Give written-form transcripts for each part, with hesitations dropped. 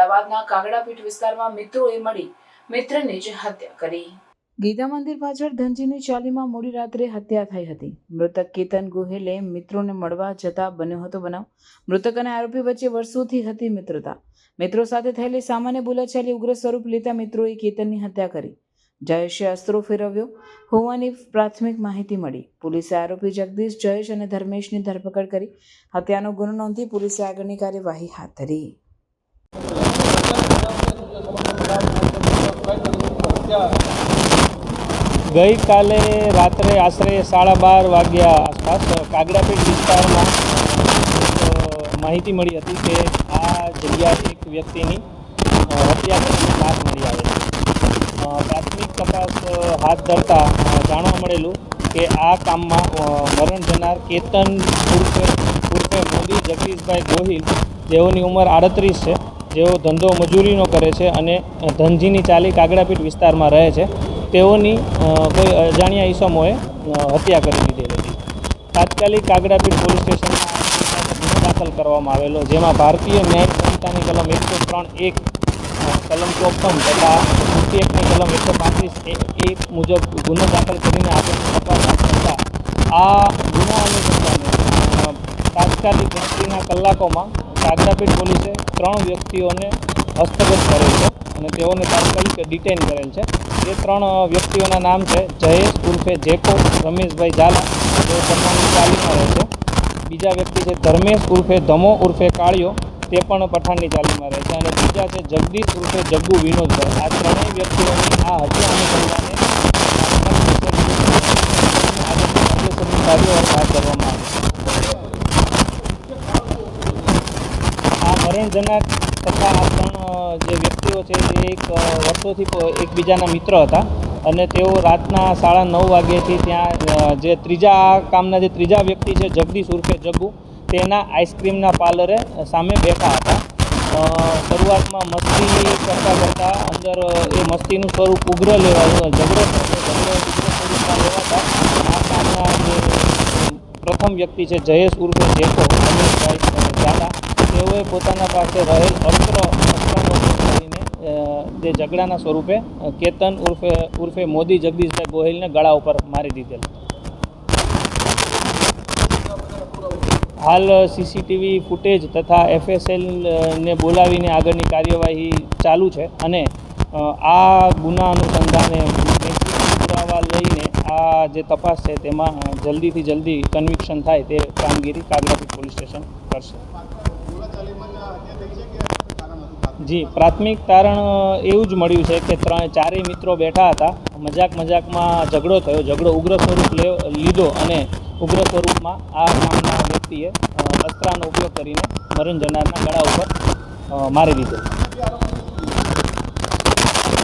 અમદાવાદના કાગડાપીઠ વિસ્તારમાં મિત્રોએ મળી મિત્રની જ હત્યા કરી। ગીતા મંદિર પાછળ ધનજીની ચાલીમાં મોડી રાત્રે હત્યા થઈ હતી। મૃતક કેતન ગોહિલે મિત્રોને મળવા જતા બન્યો હતો બનાવ। મૃતક અને આરોપી વચ્ચે વર્ષોથી હતી મિત્રતા। મિત્રો સાથે થયેલી સામાન્ય બોલાચાલી ઉગ્ર સ્વરૂપ લેતા મિત્રોએ કેતનની હત્યા કરી। જયેશે અસ્ત્રો ફેરવ્યો હોવાની પ્રાથમિક માહિતી મળી। પોલીસે આરોપી જગદીશ, જયેશ અને ધર્મેશની ધરપકડ કરી હત્યાનો ગુનો નોંધી પોલીસે આગળની કાર્યવાહી હાથ ધરી। ગઈકાલે રાત્રે આશરે 12:30 વાગ્યા આસપાસ કાગડાપીઠ વિસ્તારમાં માહિતી મળી હતી કે આ જગ્યાએ એક વ્યક્તિની હત્યા કરીને લાશ મળી આવે છે। પ્રાથમિક તપાસ હાથ ધરતા જાણવા મળેલું કે આ કામમાં મરણ જનાર કેતન ઉર્ફે મોદી જગદીશભાઈ ગોહિલ, જેઓની ઉંમર 38 છે, જેઓ ધંધો મજૂરીનો કરે છે અને ધનજીની ચાલી કાગડાપીઠ વિસ્તારમાં રહે છે, તેઓની કોઈ અજાણ્યા ઈસમોએ હત્યા કરી દીધેલી હતી। તાત્કાલિક કાગડાપીઠ પોલીસ સ્ટેશનમાં ગુનો દાખલ કરવામાં આવેલો, જેમાં ભારતીય ન્યાય સંહિતાની કલમ 103(1), કલમ 54 તથા 51ની કલમ 135(1) મુજબ ગુનો દાખલ કરીને આગળની તપાસ હાથ ધરતા આ ગુના અનુસંધાને તાત્કાલિક ગણતરીના કલાકોમાં કાગડાપીઠ પોલીસે 3 વ્યક્તિઓને હસ્તગત કરેલ છે અને તેઓને તાત્કાલિક ડિટેઇન કરેલ છે। એ 3 વ્યક્તિઓના નામ છે જયેશ ઉર્ફે જેકો, રમેશભાઈ ઝાલા, તેઓ પઠાણની ચાલીમાં રહે છે। બીજા વ્યક્તિ છે ધર્મેશ ઉર્ફે ધમો ઉર્ફે કાળિયો, તે પણ પઠાણની ચાલીમાં રહે છે અને બીજા છે જગદીશ ઉર્ફે જગ્ગુ વિનોદભાઈ। આ 3 વ્યક્તિઓની આ હત્યા અનુસંધાને કાર્યવાહી હાથ ધરવામાં આવી। આ મરણ જનાર તથા આ 3 જે વ્યક્તિઓ છે એ વર્ષોથી એકબીજાના મિત્ર હતા અને તેઓ રાતના 9:30 વાગ્યેથી ત્યાં જે ત્રીજા વ્યક્તિ છે જગદીશ ઉર્ફે જગ્ગુ, તેના આઈસ્ક્રીમના પાર્લરે સામે બેઠા હતા। શરૂઆતમાં મસ્તી કરતાં અંદર એ મસ્તીનું સ્વરૂપ ઉગ્ર લેવાયું, ઝઘડો ઉગ્ર સ્વરૂપમાં લેવાતા આ કામના જે પ્રથમ વ્યક્તિ છે જયેશ ઉર્ફે જેકો, રમેશભાઈ ઝાલા, તેઓએ પોતાના પાસે રહેલ અસ્ત્રનો ઉપયોગ કરીને જે ઝઘડાના સ્વરૂપે કેતન ઉર્ફે મોદી જગદીશભાઈ ગોહિલને ગળા ઉપર મારી દીધેલ। હાલ સીસીટીવી ફૂટેજ તથા FSLને બોલાવીને આગળની કાર્યવાહી ચાલુ છે અને આ ગુના અનુસંધાને પુરાવા લઈને આ જે તપાસ છે તેમાં જલ્દીથી જલ્દી કન્વિક્શન થાય તે કામગીરી કાગડાપીઠ પોલીસ સ્ટેશન કરશે। જી, પ્રાથમિક તારણ એવું જ મળ્યું છે કે 4 મિત્રો બેઠા હતા, મજાકમાં ઝઘડો થયો, ઝઘડો ઉગ્ર સ્વરૂપ લીધો અને ઉગ્ર સ્વરૂપમાં આ કામના વ્યક્તિએ અસ્ત્રનો ઉપયોગ કરીને મરણ જનારના ગળા ઉપર મારી દીધો।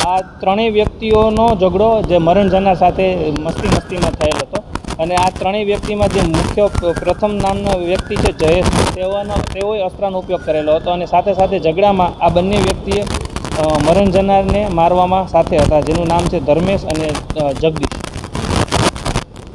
આ 3 વ્યક્તિઓનો ઝઘડો જે મરણ જનાર સાથે મસ્તીમાં થયેલ હતો અને આ 3 વ્યક્તિમાં જે મુખ્ય પ્રથમ નામનો વ્યક્તિ છે જયેશ, તેઓએ અસ્ત્રનો ઉપયોગ કરેલો હતો અને સાથે સાથે ઝઘડામાં આ બંને વ્યક્તિએ મરણ જનારને મારવામાં સાથે હતા, જેનું નામ છે ધર્મેશ અને જગદીશ।